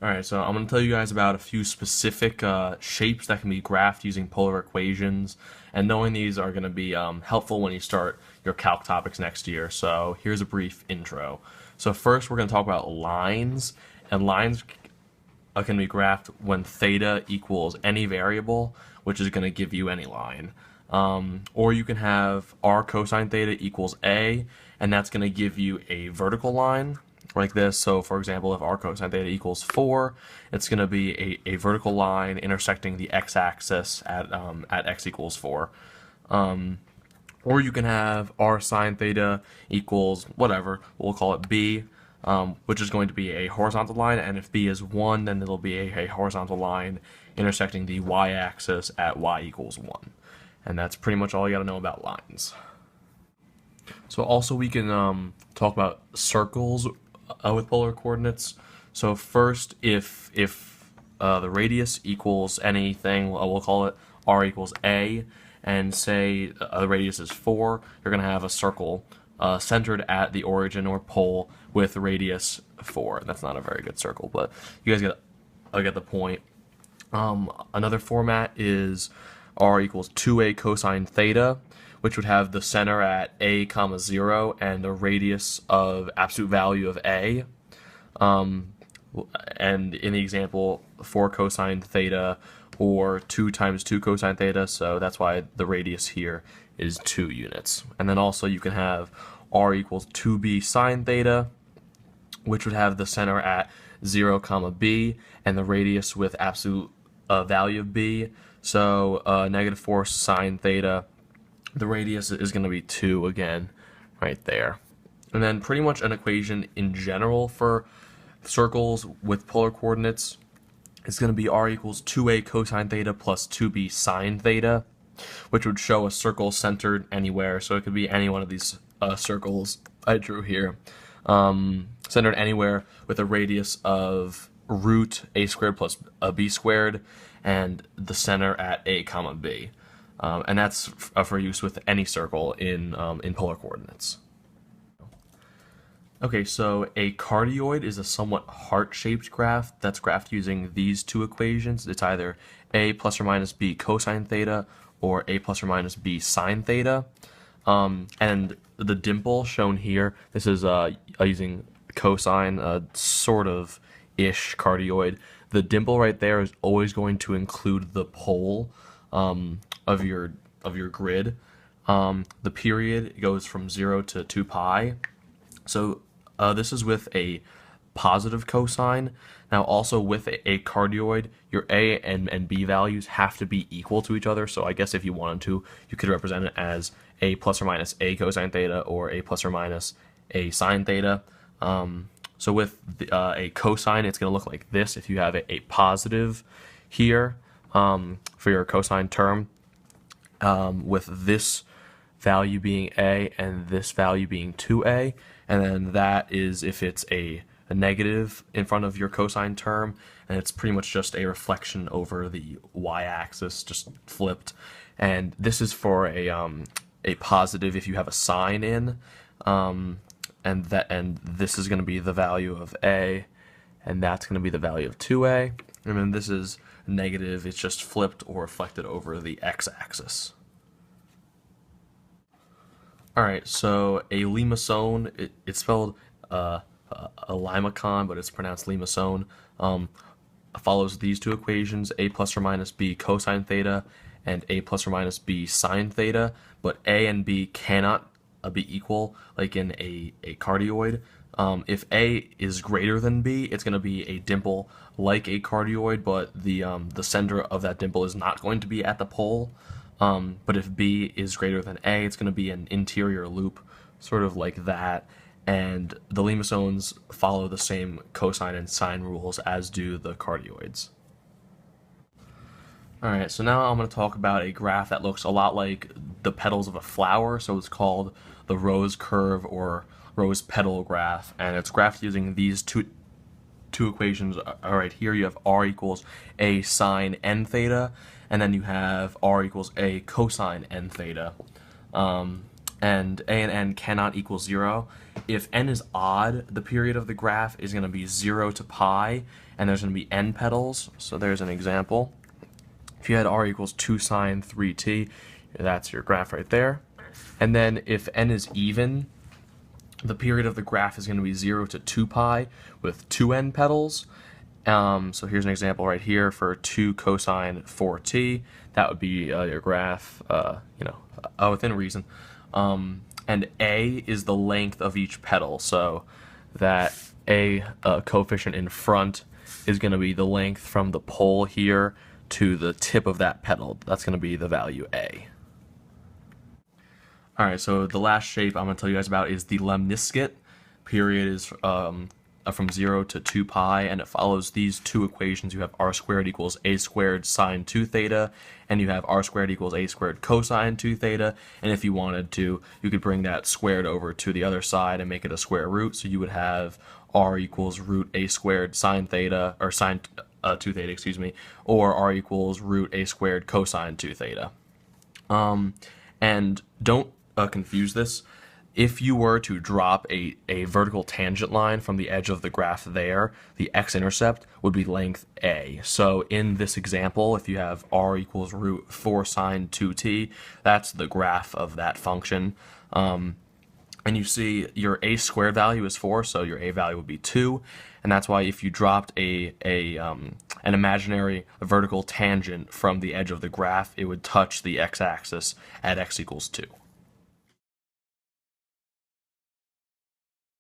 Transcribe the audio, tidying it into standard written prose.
Alright, so I'm going to tell you guys about a few specific shapes that can be graphed using polar equations, and knowing these are going to be helpful when you start your calc topics next year. So here's a brief intro. So first we're going to talk about lines, and lines can be graphed when theta equals any variable, which is going to give you any line. Or you can have r cosine theta equals a, and that's going to give you a vertical line like this. So for example, if r cosine theta equals 4, it's going to be a vertical line intersecting the x-axis at x equals 4. Or you can have r sine theta equals whatever, we'll call it b, which is going to be a horizontal line, and if b is 1, then it'll be a horizontal line intersecting the y-axis at y equals 1. And that's pretty much all you got to know about lines. So also we can talk about circles with polar coordinates. So first, if the radius equals anything, we'll call it r equals a, and say the radius is 4, you're going to have a circle centered at the origin or pole with radius 4. That's not a very good circle, but you guys get the point. Another format is r equals 2a cosine theta, which would have the center at a comma 0 and a radius of absolute value of a. And in the example, 4 cosine theta or 2 times 2 cosine theta, so that's why the radius here is 2 units. And then also you can have r equals 2b sine theta, which would have the center at 0 comma b and the radius with absolute value of b. So negative 4 sine theta, the radius is going to be 2 again, right there. And then pretty much an equation in general for circles with polar coordinates is going to be r equals 2a cosine theta plus 2b sine theta, which would show a circle centered anywhere. So it could be any one of these circles I drew here, centered anywhere with a radius of root a squared plus b squared and the center at a comma b. And that's for use with any circle in polar coordinates. Okay, so a cardioid is a somewhat heart-shaped graph that's graphed using these two equations. It's either a plus or minus b cosine theta or a plus or minus b sine theta. And the dimple shown here, this is using cosine, sort of ish cardioid. The dimple right there is always going to include the pole of your grid. The period goes from 0 to 2 pi. So this is with a positive cosine. Now also with a cardioid, your a and b values have to be equal to each other. So I guess if you wanted to, you could represent it as a plus or minus a cosine theta or a plus or minus a sine theta. So with a cosine, it's going to look like this. If you have a positive here for your cosine term, with this value being a and this value being 2a, and then that is if it's a negative in front of your cosine term, and it's pretty much just a reflection over the y-axis, just flipped. And this is for a positive if you have a sign in, and this is going to be the value of a, and that's going to be the value of 2a, and then this is negative, it's just flipped or reflected over the x-axis. Alright, so a limacone, it's spelled a limacon, but it's pronounced limacone, follows these two equations, a plus or minus b cosine theta and a plus or minus b sine theta, but a and b cannot be equal, like in a cardioid. If a is greater than b, it's going to be a dimple like a cardioid, but the center of that dimple is not going to be at the pole. But if b is greater than a, it's going to be an interior loop, sort of like that. And the limacones follow the same cosine and sine rules as do the cardioids. Alright, so now I'm going to talk about a graph that looks a lot like the petals of a flower, so it's called the rose curve or rose petal graph, and it's graphed using these two equations. Alright, here you have r equals a sine n theta, and then you have r equals a cosine n theta. and a and n cannot equal 0. If n is odd, the period of the graph is going to be 0 to pi, and there's going to be n petals. So there's an example. If you had r equals 2 sine 3t, that's your graph right there. And then if n is even, the period of the graph is going to be 0 to 2 pi with 2n petals. So here's an example right here for 2 cosine 4t. That would be your graph, within reason. And a is the length of each petal, so that a coefficient in front is going to be the length from the pole here to the tip of that petal. That's going to be the value a. Alright, so the last shape I'm going to tell you guys about is the lemniscate. Period is from 0 to 2 pi, and it follows these two equations. You have r squared equals a squared sine 2 theta, and you have r squared equals a squared cosine 2 theta, and if you wanted to, you could bring that squared over to the other side and make it a square root, so you would have r equals root a squared sine theta, or sine 2 theta, excuse me, or r equals root a squared cosine 2 theta. And don't confuse this. If you were to drop a vertical tangent line from the edge of the graph there, the x-intercept would be length a. So in this example, if you have r equals root 4 sine 2t, that's the graph of that function. And you see your a squared value is 4, so your a value would be 2. And that's why if you dropped an imaginary vertical tangent from the edge of the graph, it would touch the x-axis at x equals 2.